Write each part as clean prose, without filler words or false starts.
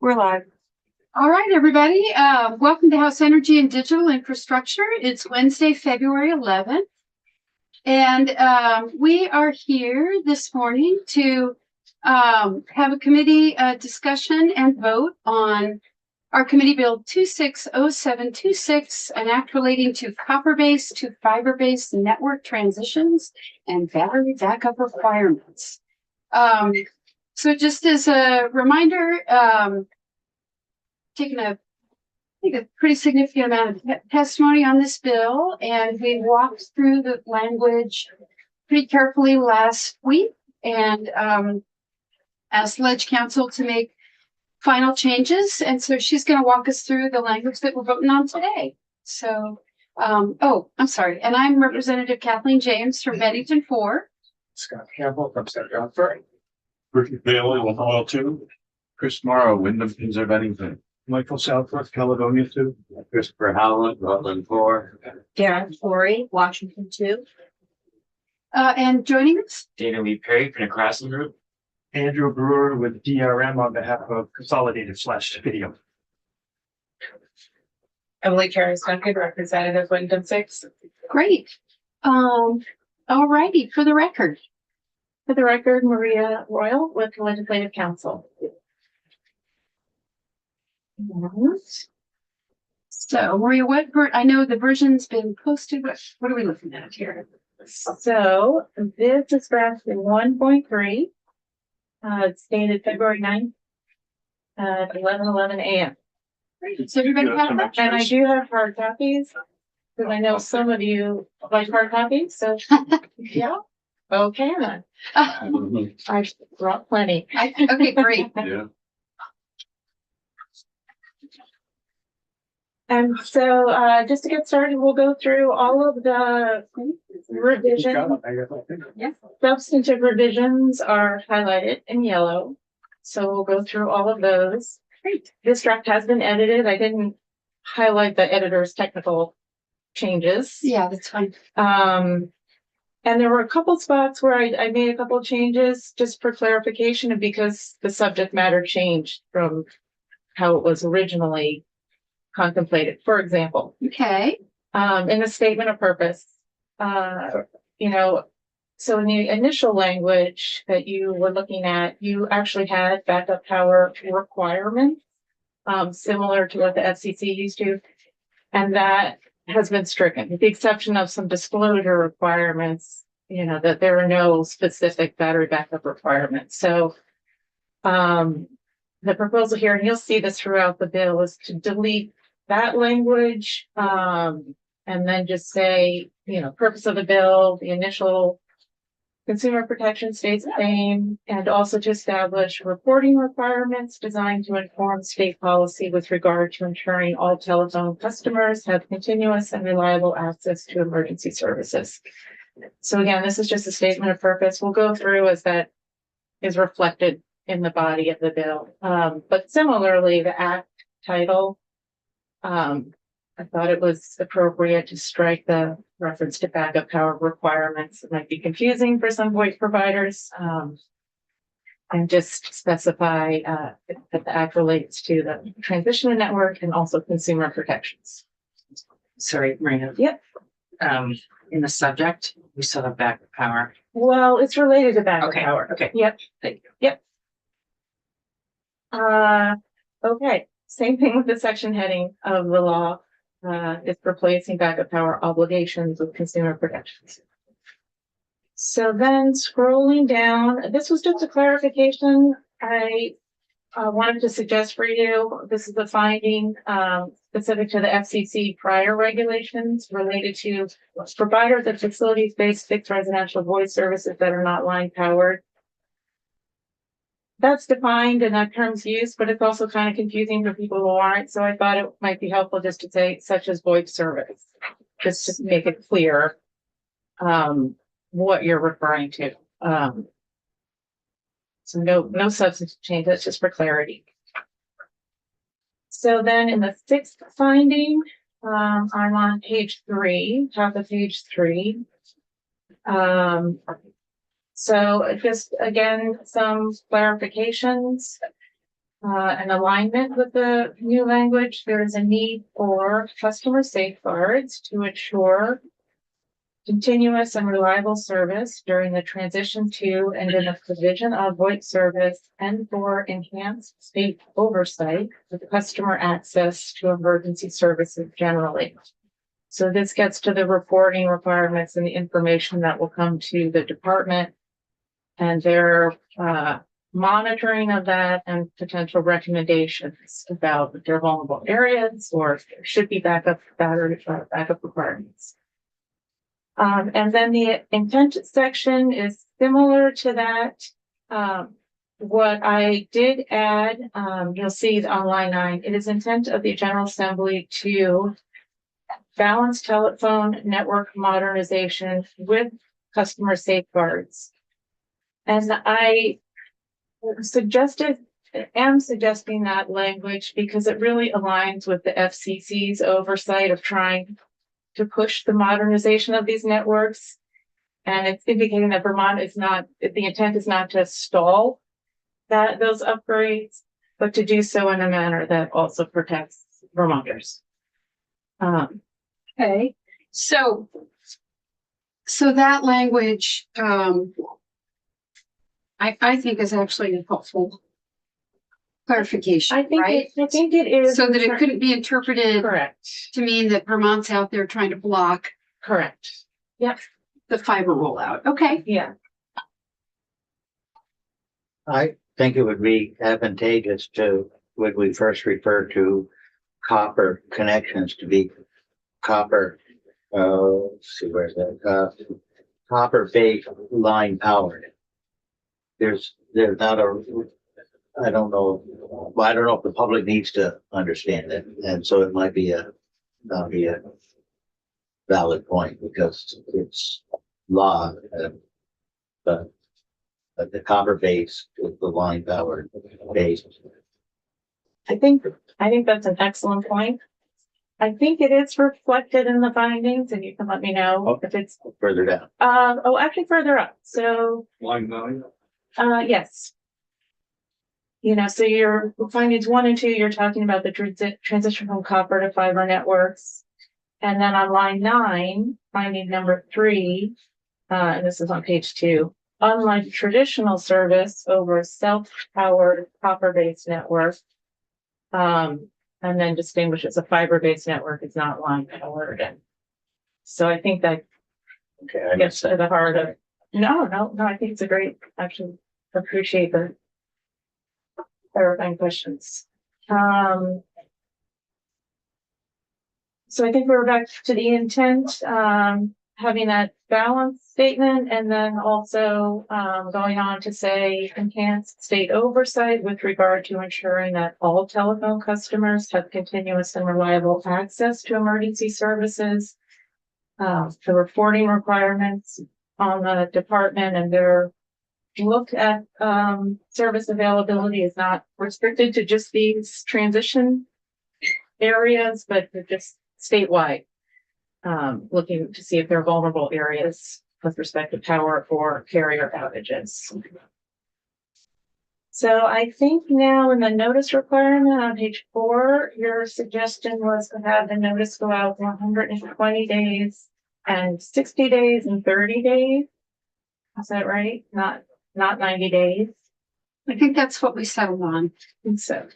We're live. All right, everybody. Welcome to House Energy and Digital Infrastructure. It's Wednesday, February 11th. And we are here this morning to have a committee discussion and vote on our Committee Bill 260726, an act relating to copper-based to fiber-based network transitions and battery backup requirements. So just as a reminder, taken a pretty significant amount of testimony on this bill, and we walked through the language pretty carefully last week and asked Ledge Council to make final changes. And so she's going to walk us through the language that we're voting on today. So, I'm sorry. And I'm Representative Kathleen James from Bennington 4. Scott Campbell from Central Alfred. Richard Bailey, Oil 2. Chris Morrow, Wyndham, Pinzer, Bennington. Michael Southworth, Caledonia 2. Christopher Howland, Rutland 4. Darren Torrey, Washington 2. And joining us, Dana Lee Perry from the Craftsman Group. Andrew Brewer with DRM on behalf of Consolidated/Video. Emily Carey Duncan, Representative Wyndham 6. great. All righty, for the record. For the record, Maria Royal with Legislative Council. So, Maria, I know the version's been posted. What are we looking at here? So this is draft in 1.3. It's dated February 9th at 11:11 a.m. So everybody have that? And I do have hard copies because I know some of you like hard copies. So yeah. Okay then. I brought plenty. Okay, great. Yeah. And so just to get started, we'll go through all of the revisions. Substantive revisions are highlighted in yellow. So we'll go through all of those. Great. This draft has been edited. I didn't highlight the editor's technical changes. Yeah, that's fine. And there were a couple spots where I made a couple of changes just for clarification and because the subject matter changed from how it was originally contemplated. For example, Okay. in the statement of purpose, so in the initial language that you were looking at, you actually had backup power requirements, similar to what the FCC used to, and that has been stricken, with the exception of some disclosure requirements, that there are no specific battery backup requirements. So the proposal here, and you'll see this throughout the bill, is to delete that language and then just say, purpose of the bill, the initial consumer protection stays the same, and also to establish reporting requirements designed to inform state policy with regard to ensuring all telephone customers have continuous and reliable access to emergency services. So again, this is just a statement of purpose. We'll go through as that is reflected in the body of the bill. But similarly, the act title, I thought it was appropriate to strike the reference to backup power requirements. It might be confusing for some voice providers. And just specify that the act relates to the transition network and also consumer protections. Sorry, Marina. Yep. In the subject, we still have backup power. Well, it's related to backup Okay. power. Okay. Yep. Thank you. Yep. Okay. Same thing with the section heading of the law. It's replacing backup power obligations with consumer protections. So then scrolling down, this was just a clarification. I wanted to suggest for you, this is the finding specific to the FCC prior regulations related to providers of facilities-based fixed residential voice services that are not line powered. That's defined in that term's use, but it's also kind of confusing for people who aren't. So I thought it might be helpful just to say such as VoIP service, just to make it clear what you're referring to. So no substantive change. That's just for clarity. So then in the sixth finding, I'm on page 3, top of page 3. So just again, some clarifications. an alignment with the new language. There is a need for customer safeguards to ensure continuous and reliable service during the transition to and in the provision of VoIP service and for enhanced state oversight with customer access to emergency services generally. So this gets to the reporting requirements and the information that will come to the department and their monitoring of that and potential recommendations about if there are vulnerable areas or if there should be backup requirements. And then the intent section is similar to that. What I did add, you'll see on line 9, it is intent of the General Assembly to balance telephone network modernization with customer safeguards. And I am suggesting that language because it really aligns with the FCC's oversight of trying to push the modernization of these networks. And it's indicating that Vermont is not, the intent is not to stall those upgrades, but to do so in a manner that also protects Vermonters. Okay, so that language, I think is actually a helpful clarification, I think right? I think it is. So that it couldn't be interpreted Correct. to mean that Vermont's out there trying to block Correct. Yep. the fiber rollout. Okay. Yeah. I think it would be advantageous to, when we first refer to copper connections to be copper, let's see, where's that, copper based line powered. There's not a, I don't know if the public needs to understand it, and so it might be not be a valid point because it's law, but the copper base is the line powered base. I think that's an excellent point. I think it is reflected in the findings, and you can let me know if it's Further down. actually further up. So Line 9. yes. You know, so your findings 1 and 2, you're talking about the transition from copper to fiber networks. And then on line 9, finding number 3, and this is on page 2, unlike traditional service over self-powered copper-based network, and then distinguishes a fiber-based network is not line powered. And so I think that Okay, I gets missed to that. the heart of, no, I think it's a great, actually appreciate the clarifying questions. So I think we're back to the intent, having that balance statement, and then also going on to say enhanced state oversight with regard to ensuring that all telephone customers have continuous and reliable access to emergency services. The reporting requirements on the department and their look at service availability is not restricted to just these transition areas, but just statewide, looking to see if there are vulnerable areas with respect to power or carrier outages. So I think now in the notice requirement on page 4, your suggestion was to have the notice go out 120 days and 60 days and 30 days. Is that right? Not 90 days. I think that's what we settled on. And so,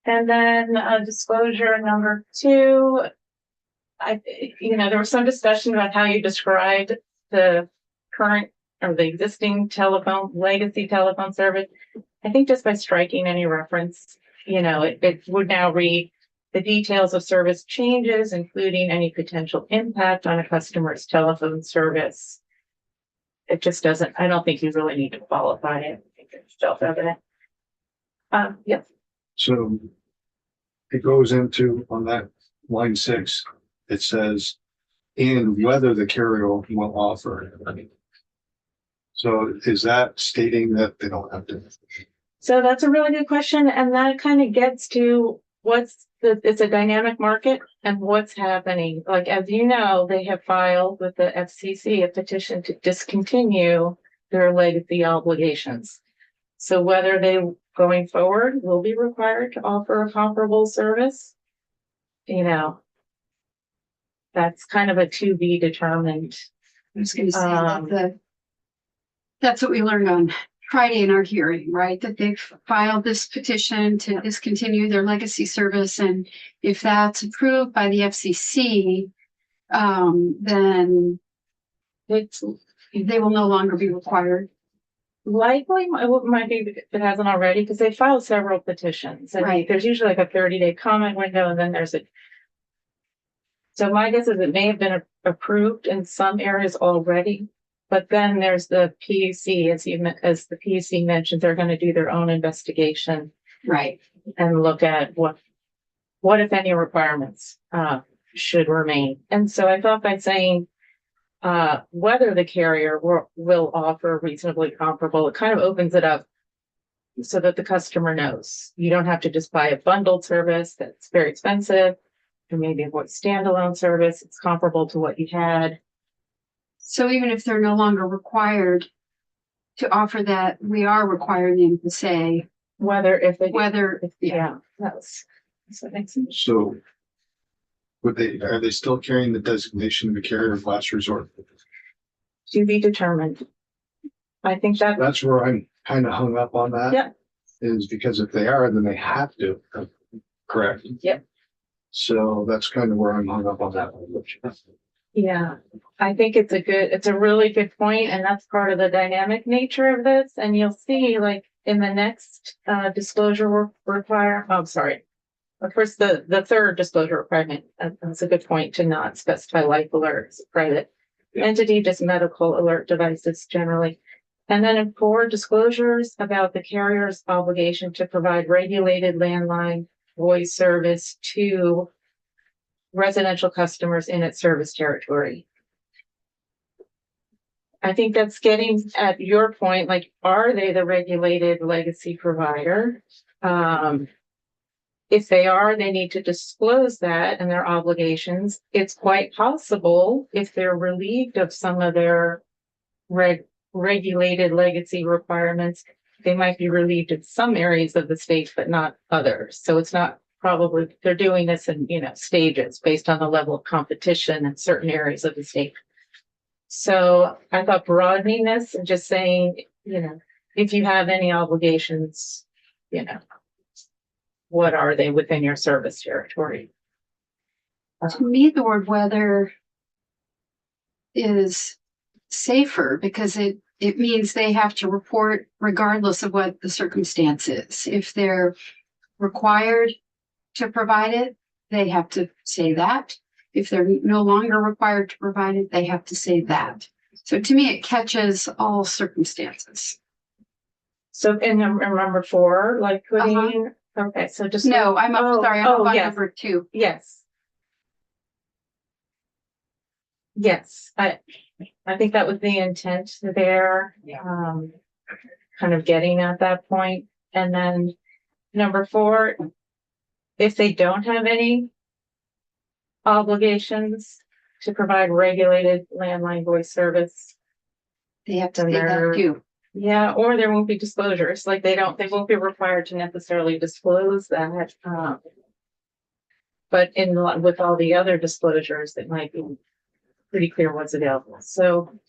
and then disclosure number 2, there was some discussion about how you described the current or the existing legacy telephone service. I think just by striking any reference, it would now read the details of service changes, including any potential impact on a customer's telephone service. It just doesn't, I don't think you really need to qualify it. I think it's self-evident. Yes. So it goes into, on that line 6, it says, and whether the carrier will offer. So is that stating that they don't have to? So that's a really good question. And that kind of gets to it's a dynamic market and what's happening. Like, as you know, they have filed with the FCC a petition to discontinue their legacy obligations. So whether they going forward will be required to offer a comparable service, you know, that's kind of a to be determined. I was gonna say Um, that's what we learned on Friday in our hearing, right? That they've filed this petition to discontinue their legacy service, and if that's approved by the FCC, then It's they will no longer be required. likely, it might be if it hasn't already, because they filed several petitions. And Right. there's usually like a 30-day comment window, and then there's a. So my guess is it may have been approved in some areas already, but then there's the PUC, as the PUC mentioned, they're going to do their own investigation Right. and look at what if any requirements should remain. And so I thought by saying whether the carrier will offer reasonably comparable, it kind of opens it up so that the customer knows. You don't have to just buy a bundled service that's very expensive, or maybe a standalone service. It's comparable to what you had. So even if they're no longer required to offer that, we are requiring them to say Whether if they whether, yeah, that's that makes sense. So are they still carrying the designation of a carrier of last resort? To be determined. I think that That's where I'm kind of hung up on that. Yeah. Is because if they are, then they have to, correct? Yep. So that's kind of where I'm hung up on that one. Yeah, I think it's a really good point, and that's part of the dynamic nature of this. And you'll see, like, in the next disclosure of course, the third disclosure requirement, that's a good point, to not specify life alerts, private entity, just medical alert devices generally. And then in 4, disclosures about the carrier's obligation to provide regulated landline voice service to residential customers in its service territory. I think that's getting at your point, like, are they the regulated legacy provider? If they are, they need to disclose that and their obligations. It's quite possible, if they're relieved of some of their regulated legacy requirements, they might be relieved in some areas of the state, but not others. So it's not probably, they're doing this in, stages based on the level of competition in certain areas of the state. So I thought broadening this and just saying, if you have any obligations, what are they within your service territory? to me, the word whether is safer because it means they have to report regardless of what the circumstance is. If they're required to provide it, they have to say that. If they're no longer required to provide it, they have to say that. So to me, it catches all circumstances. So in number 4, like putting, okay, so just. No, I'm sorry, I'm on yes. number 2. Yes. Yes, I think that was the intent there. Kind of getting at that point. And then number 4, if they don't have any obligations to provide regulated landline voice service, They have to then say that they're- too. yeah, or there won't be disclosures, like they won't be required to necessarily disclose that. But with all the other disclosures, it might be pretty clear what's available. So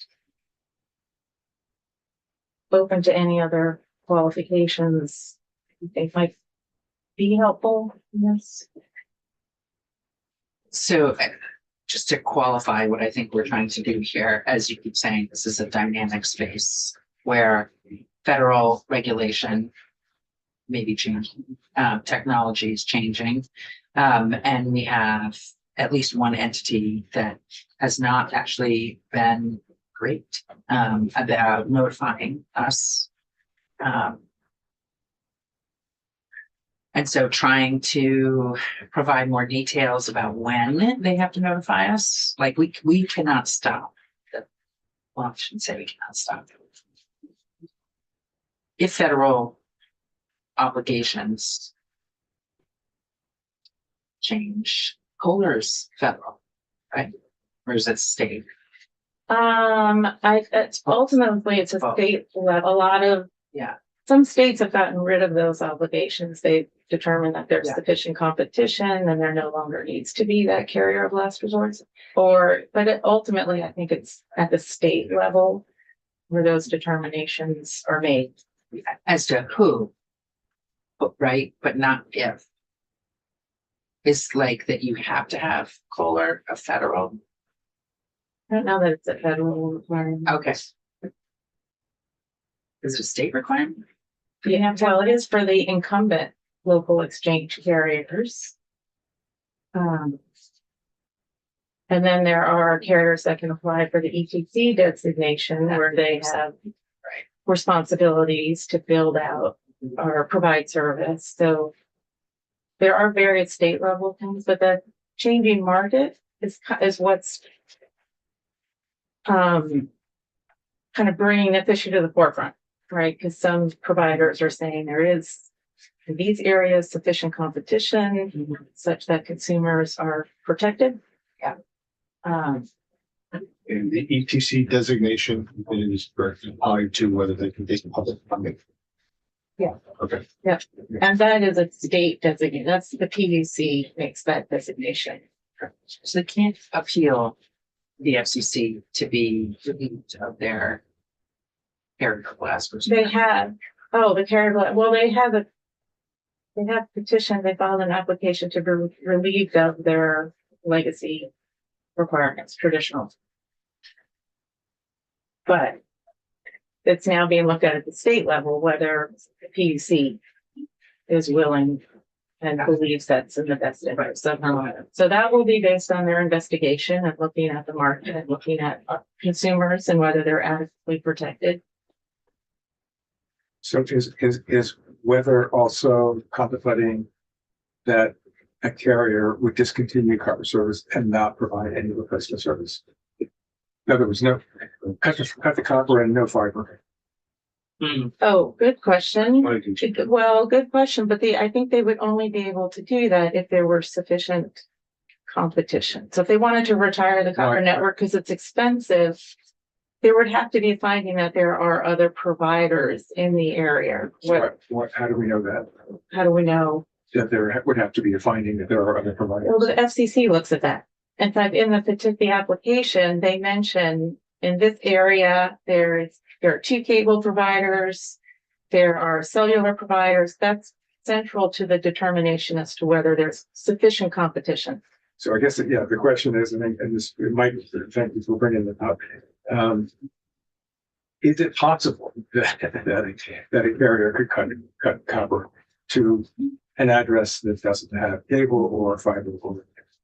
open to any other qualifications you think might be helpful. Yes. So just to qualify what I think we're trying to do here, as you keep saying, this is a dynamic space where federal regulation may be changing, technology is changing. And we have at least one entity that has not actually been great about notifying us. And so trying to provide more details about when they have to notify us, like we cannot stop. Well, I shouldn't say we cannot stop. If federal obligations change, Kohler's federal, right? Or is it state? It's ultimately it's a state level. A lot of some states have gotten rid of those obligations. They've determined that there's Yeah. sufficient competition and there no longer needs to be that carrier of last resort. Ultimately, I think it's at the state level where those determinations are made. As to who, but right, but not if. It's like that you have to have Kohler a federal. I don't know that it's a federal requirement. Okay. Is it a state requirement? Yeah, well, it is for the incumbent local exchange carriers. And then there are carriers that can apply for the ETC designation where they have responsibilities to build out or provide service. So there are various state level things, but the changing market is what's kind of bringing this issue to the forefront, right? Because some providers are saying there is in these areas sufficient competition such that consumers are protected. Yeah. And the ETC designation is tied to whether they can take public funding. Yeah. Okay. And that is a state designation. That's the PUC makes that designation. So they can't appeal the FCC to be relieved of their carrier class. They have, the carrier, well, they have petitioned, they filed an application to be relieved of their legacy requirements, traditional. But it's now being looked at the state level, whether the PUC is willing and believes that's in the best interest of homeowners. So that will be based on their investigation and looking at the market and looking at consumers and whether they're adequately protected. So is weather also contemplating that a carrier would discontinue copper service and not provide any replacement service? In other words, cut the copper and no fiber. Oh, good question. Why didn't you- Well, good question, but I think they would only be able to do that if there were sufficient competition. So if they wanted to retire the copper Right. network because it's expensive, there would have to be a finding that there are other providers in the area. How do we know that? How do we know? That there would have to be a finding that there are other providers. Well, the FCC looks at that. In fact, in the application, they mention in this area, there are 2 cable providers, there are cellular providers. That's central to the determination as to whether there's sufficient competition. So I guess, yeah, the question is, and this, it might, thank you for bringing it up. Is it possible that a carrier could cut copper to an address that doesn't have cable or fiber?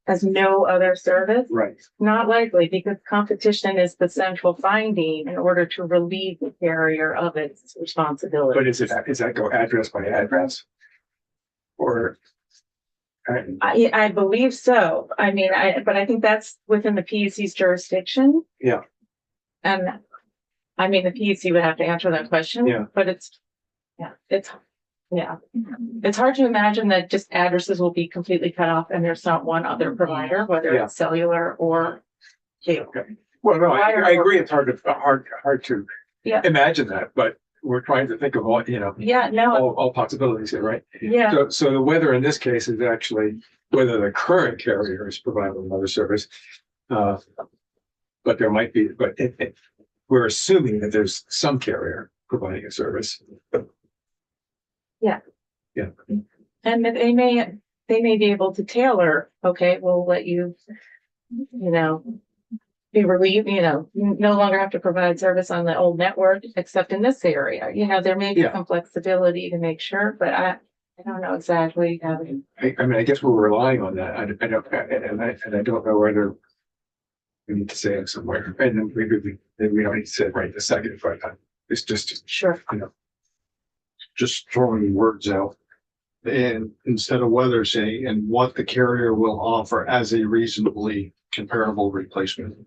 Has no other service? Right. Not likely, because competition is the central finding in order to relieve the carrier of its responsibility. But is that go address by address? Or? I believe so. I mean, but I think that's within the PUC's jurisdiction. Yeah. And I mean, the PUC would have to answer that question. Yeah. But it's hard to imagine that just addresses will be completely cut off and there's not one other provider, whether Yeah. it's cellular or cable. Okay. Well, no, I agree. It's hard to Yeah. imagine that, but we're trying to think of all, Yeah, no, all possibilities here, right? yeah, So the weather in this case is actually whether the current carrier is providing another service. But there might be, we're assuming that there's some carrier providing a service. and that they may be able to tailor, okay, we'll let you, be relieved, no longer have to provide service on the old network, except in this area. There may be Yeah. some flexibility to make sure, but I don't know exactly how. I mean, I guess we're relying on that. I don't, and I don't know whether we need to say it somewhere, and then maybe we don't need to say it right this second, but it's just, Sure. Just throwing words out. And instead of whether saying, and what the carrier will offer as a reasonably comparable replacement.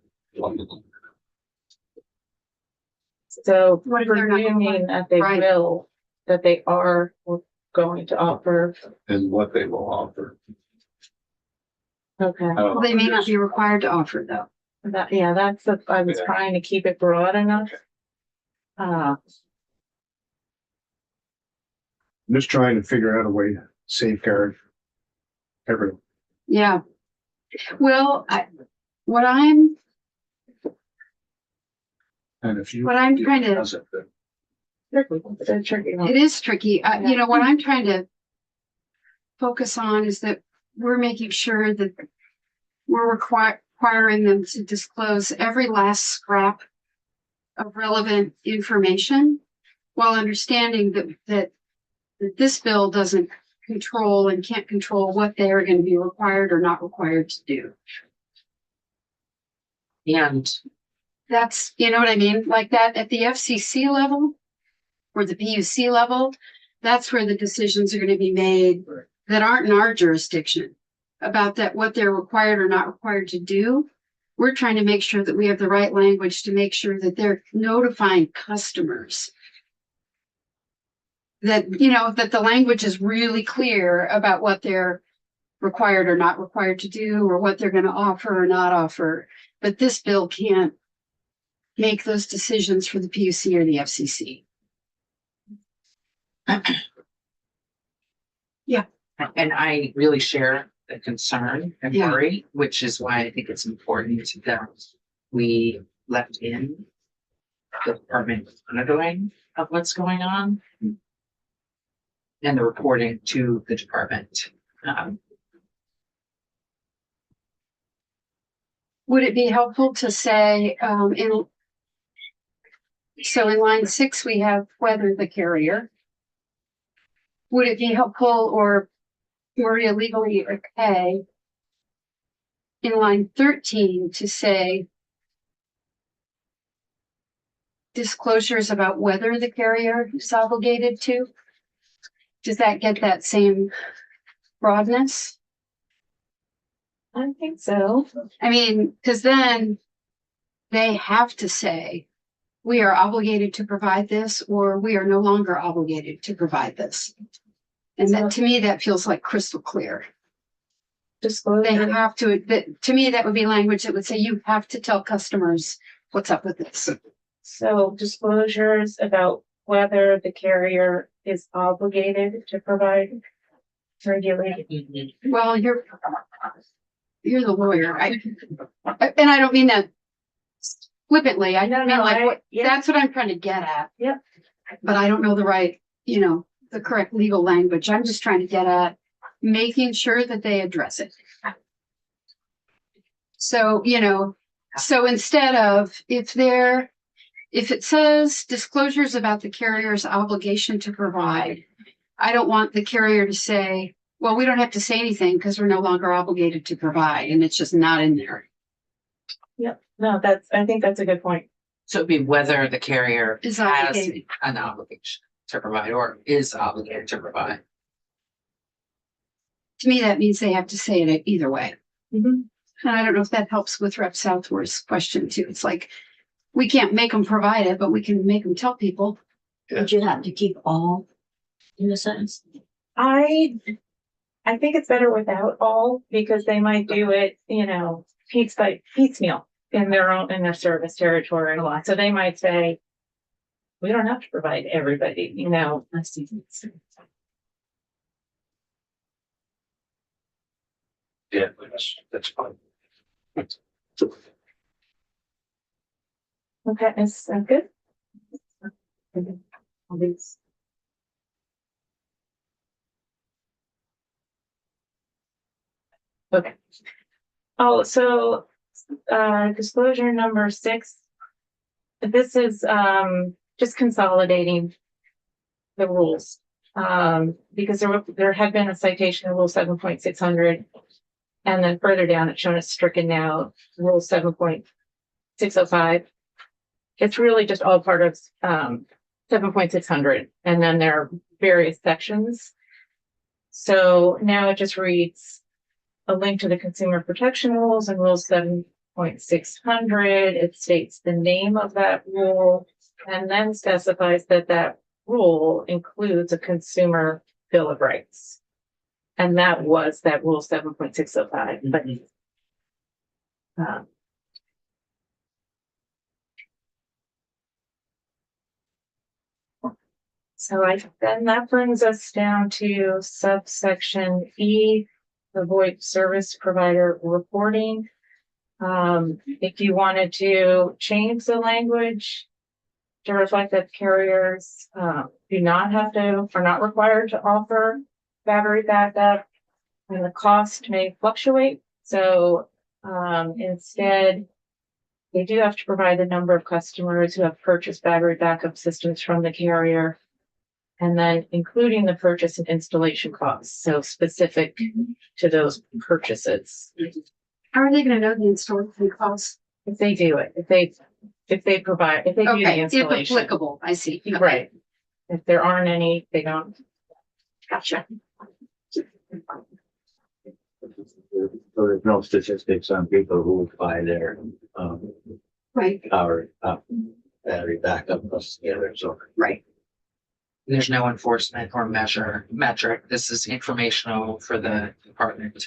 So What if they're not presuming that they Right. will, that they are going to offer, And what they will offer. okay. Well, they may not be required to offer though. I was Yeah. trying to keep it broad enough. I'm just trying to figure out a way to safeguard everyone. Yeah. Well, what I'm And if you. What I'm trying to- It's a tricky one. It is tricky. You know, what I'm trying to focus on is that we're making sure that we're requiring them to disclose every last scrap of relevant information while understanding that this bill doesn't control and can't control what they are going to be required or not required to do. And That's, you know what I mean? Like that at the FCC level or the PUC level, that's where the decisions are going to be made that aren't in our jurisdiction about that, what they're required or not required to do. We're trying to make sure that we have the right language to make sure that they're notifying customers that, you know, that the language is really clear about what they're required or not required to do or what they're going to offer or not offer. But this bill can't make those decisions for the PUC or the FCC. And I really share the concern and Yeah. worry, which is why I think it's important that we left in the department monitoring of what's going on and the reporting to the department. Would it be helpful to say, in line 6, we have whether the carrier. Would it be helpful or legally okay in line 13 to say disclosures about whether the carrier is obligated to? Does that get that same broadness? I think so. I mean, because then they have to say, we are obligated to provide this, or we are no longer obligated to provide this. And then to me, that feels like crystal clear. They Disclosure. have to, to me, that would be language that would say you have to tell customers what's up with this. So disclosures about whether the carrier is obligated to provide regulated. Well, you're the lawyer. And I don't mean that flippantly. I mean like, that's what I'm trying to get at. Yep. But I don't know the right, you know, the correct legal language. I'm just trying to get at making sure that they address it. So, you know, so instead of if it says disclosures about the carrier's obligation to provide, I don't want the carrier to say, well, we don't have to say anything because we're no longer obligated to provide, and it's just not in there. Yep. No, I think that's a good point. So it'd be whether the carrier Is has obligated. an obligation to provide or is obligated to provide. To me, that means they have to say it either way. Mhm. And I don't know if that helps with Rep. Southworth's question too. It's like, we can't make them provide it, but we can make them tell people. Would you have to keep all in a sentence? I think it's better without all because they might do it, you know, piecemeal in their service territory. So they might say, we don't have to provide everybody, you know. I see. Yeah, that's fine. Okay, is that good? All these. Okay. Oh, so, disclosure number 6. This is, just consolidating the rules. Because there had been a citation of rule 7.600. And then further down, it's shown as stricken now, rule 7.605. It's really just all part of, 7.600. And then there are various sections. So now it just reads a link to the consumer protection rules and rule 7.600. It states the name of that rule and then specifies that rule includes a consumer bill of rights. And that was that rule 7.605. But Then that brings us down to subsection E, the VoIP service provider reporting. If you wanted to change the language to reflect that carriers, do not have to, are not required to offer battery backup, and the cost may fluctuate. So, instead, they do have to provide the number of customers who have purchased battery backup systems from the carrier, and then including the purchase and installation costs, so specific to those purchases. How are they gonna know the installation costs? If they do it, if they provide, if they do the Okay, if installation, applicable, I see. Okay, right? If there aren't any, they don't. Gotcha. So there's no statistics on people who buy their, Right, power, battery backup plus the other, so. right. There's no enforcement or metric. This is informational for the department.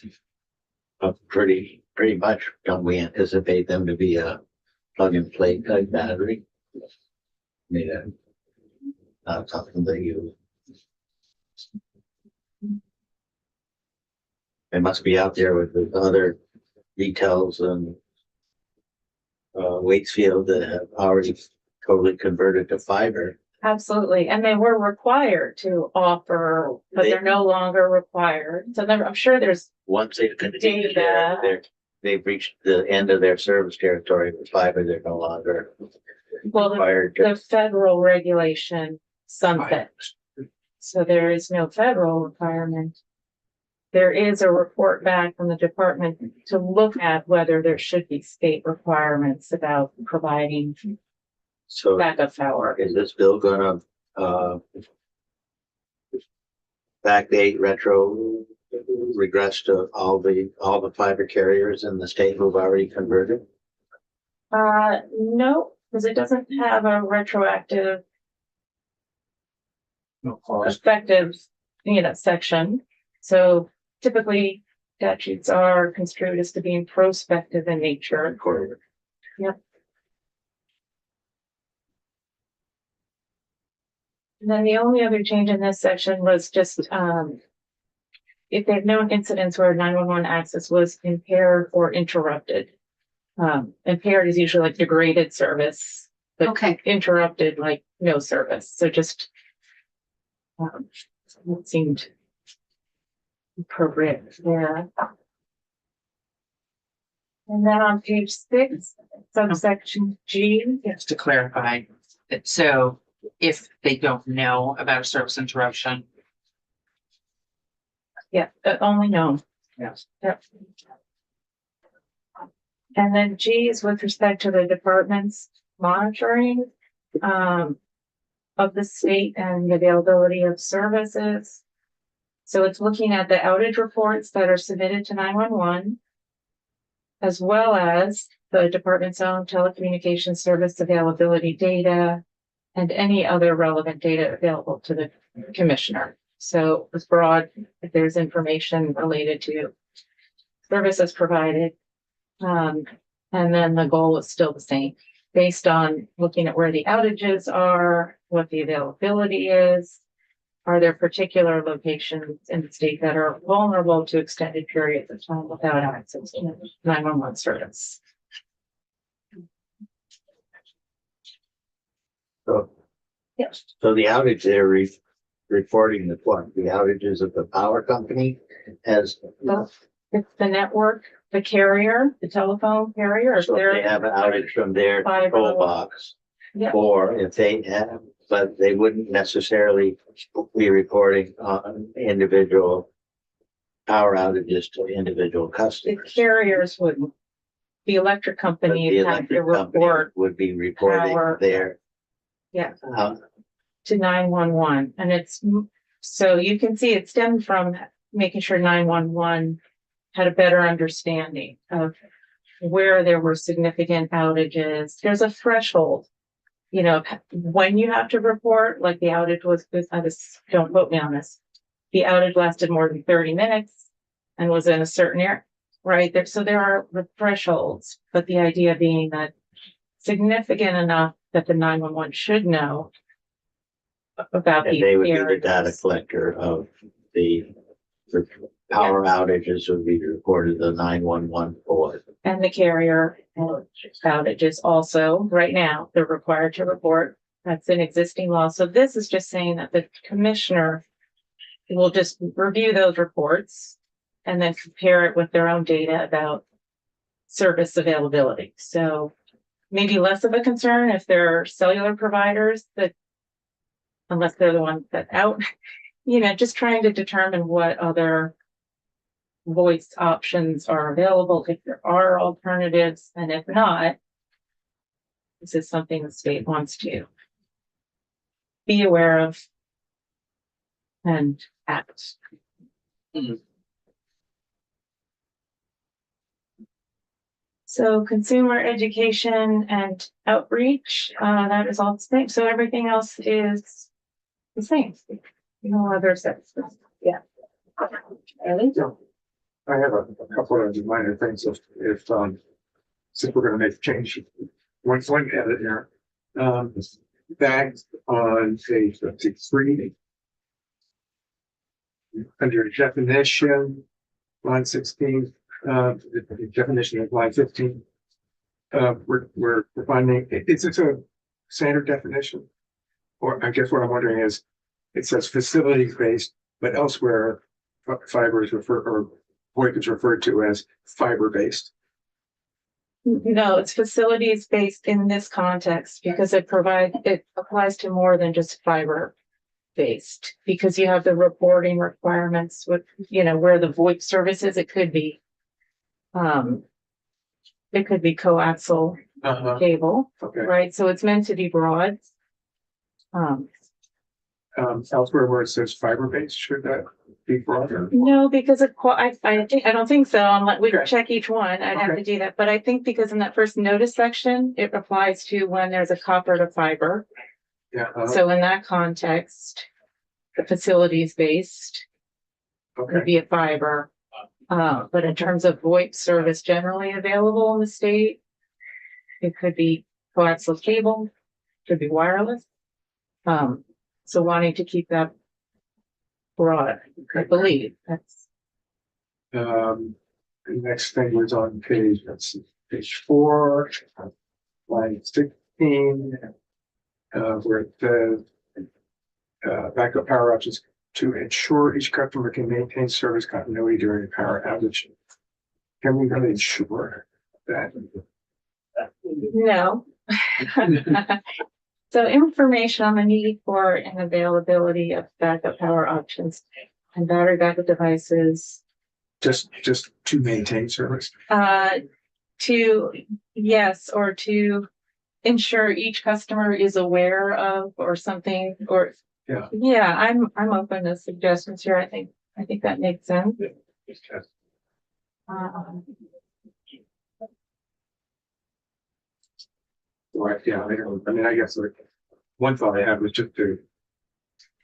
Pretty much, don't we anticipate them to be a plug and play type battery? Yeah. Not something that you. It must be out there with the other details and Waitsfield that have already totally converted to fiber. Absolutely, and they were required to offer, but they're no longer required. So I'm sure there's, Once they've continued Data. they've reached the end of their service territory with fiber, they're no longer well, required to. the federal regulation sunset. So there is no federal requirement. There is a report back from the department to look at whether there should be state requirements about providing So backup power. is this bill gonna, backdate retro regress to all the fiber carriers in the state who've already converted? No, because it doesn't have a retroactive No cost. effective, section. So typically statutes are construed as to being prospective in nature. Yep. And then the only other change in this section was just, if they have known incidents where 911 access was impaired or interrupted. Impaired is usually like degraded service, but Okay, interrupted, like no service. So just, it seemed appropriate there. And then on page 6, subsection G, Just to clarify, so if they don't know about a service interruption, yeah, only known. Yes. Yep. And then G is with respect to the department's monitoring of the state and the availability of services. So it's looking at the outage reports that are submitted to 911, as well as the department's own telecommunications service availability data and any other relevant data available to the commissioner. So it's broad, if there's information related to services provided. And then the goal is still the same, based on looking at where the outages are, what the availability is. Are there particular locations in the state that are vulnerable to extended periods of time without access to 911 service? So, Yes. so the outage they're reporting the what? The outages of the power company as. It's the network, the carrier, the telephone carrier, if So if they they're, have an outage from their Fiber. control box. Yeah. Or if they have, but they wouldn't necessarily be reporting on individual power outages to individual the customers. carriers would, the electric But company the have to electric company report, would be reporting power. their. yeah, Uh, to 911. And it's, so you can see it stemmed from making sure 911 had a better understanding of where there were significant outages. There's a threshold, when you have to report, like the outage was, don't quote me on this. The outage lasted more than 30 minutes and was in a certain area, right? So there are the thresholds, but the idea being that significant enough that the 911 should know about And the they would be the carriers. data collector of the power outages would be reported to the 911 board. And the carrier outages also, right now, they're required to report. That's an existing law. So this is just saying that the commissioner will just review those reports and then compare it with their own data about service availability. So maybe less of a concern if they're cellular providers that, unless they're the ones that out, just trying to determine what other voice options are available, if there are alternatives, and if not, this is something the state wants to be aware of and act. So consumer education and outreach, that is all the same. So everything else is the same. No other sets. Yeah. Ellie? I have a couple of minor things if since we're gonna make a change. One edit here. Back on page 53. Under definition, line 16, the definition of line 15. We're finding, is it a standard definition? Or I guess what I'm wondering is, it says facilities based, but elsewhere fiber is referred, or VoIP is referred to as fiber based. No, it's facilities based in this context because it applies to more than just fiber based. Because you have the reporting requirements with, where the VoIP services, it could be coaxial cable, Okay. right? So it's meant to be broad. Elsewhere where it says fiber based, should that be broader? No, because I don't think so. Unless we Okay. check each one, I'd have Okay. to do that. But I think because in that first notice section, it applies to when there's a copper to fiber. Yeah. So in that context, the facilities based Okay. would be a fiber. But in terms of VoIP service generally available in the state, it could be coaxial cable, could be wireless. So wanting to keep that broad, I believe that's. The next thing was on page 4, line 16, where it says, backup power options to ensure each customer can maintain service continuity during a power outage. Can we really ensure that? No. So information on the need for and availability of backup power options and battery backup devices. Just to maintain service? Or to ensure each customer is aware of or something, or. Yeah. Yeah, I'm open to suggestions here. I think that makes sense. Right, yeah, I mean, I guess like, one thought I had was just to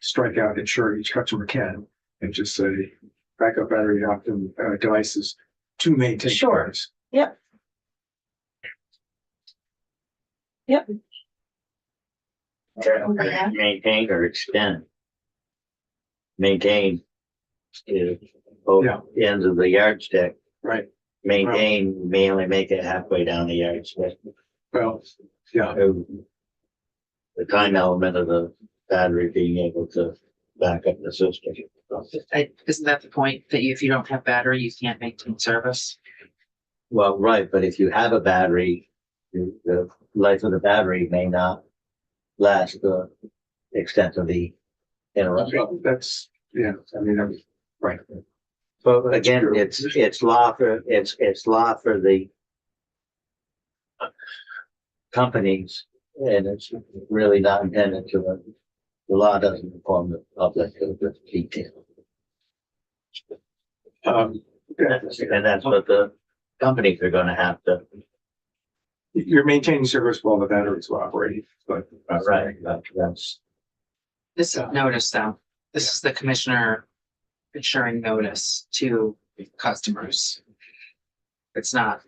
strike out ensure each customer can, and just say backup battery option devices to maintain. Sure. service. Yep. Maintain or extend. Maintain is both Yeah. ends of the yardstick. Right, Maintain may only make it halfway down the yardstick. well, yeah, The time element of the battery being able to back up the system. Isn't that the point that if you don't have battery, you can't maintain service? Well, right, but if you have a battery, the life of the battery may not last the extent of the interruption. that's, yeah, I mean, right. But again, it's law for the companies, and it's really not intended to, the law doesn't inform the public of the detail. And that's what the companies are gonna have to, You're maintaining service while the batteries were operating, but. right, that's, This is notice though. This is the commissioner ensuring notice to customers. It's not.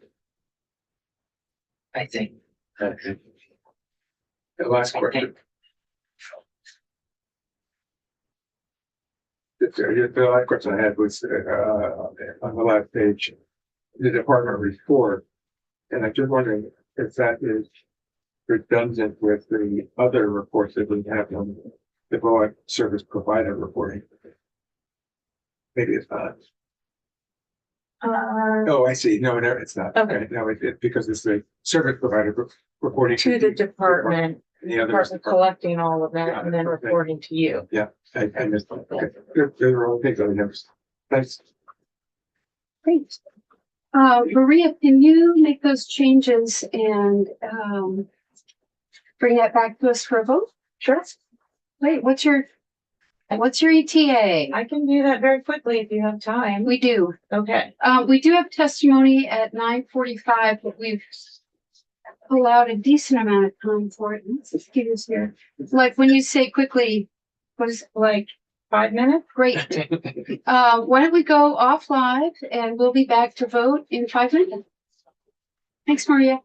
I think. The last question. The last question I had was, on the last page, the department report. And I'm just wondering if that is redundant with the other reports that we have on the VOAG service provider reporting. Maybe it's not. Oh, I see. No, it's not. Okay. No, because it's the service provider reporting. to the department, And the other is department collecting all of that Got and it, then okay. reporting to you. I missed that. Okay. There are all things I never. Thanks. Great. Maria, can you make those changes and, bring that back to us for a vote? Sure. Wait, what's your ETA? I can do that very quickly if you have time. We do. Okay. We do have testimony at 9:45, but we've allowed a decent amount of time for it. Let's just give us here. Like when you say quickly, what is Like 5 minutes? great? Why don't we go off live and we'll be back to vote in 5 minutes? Thanks, Maria.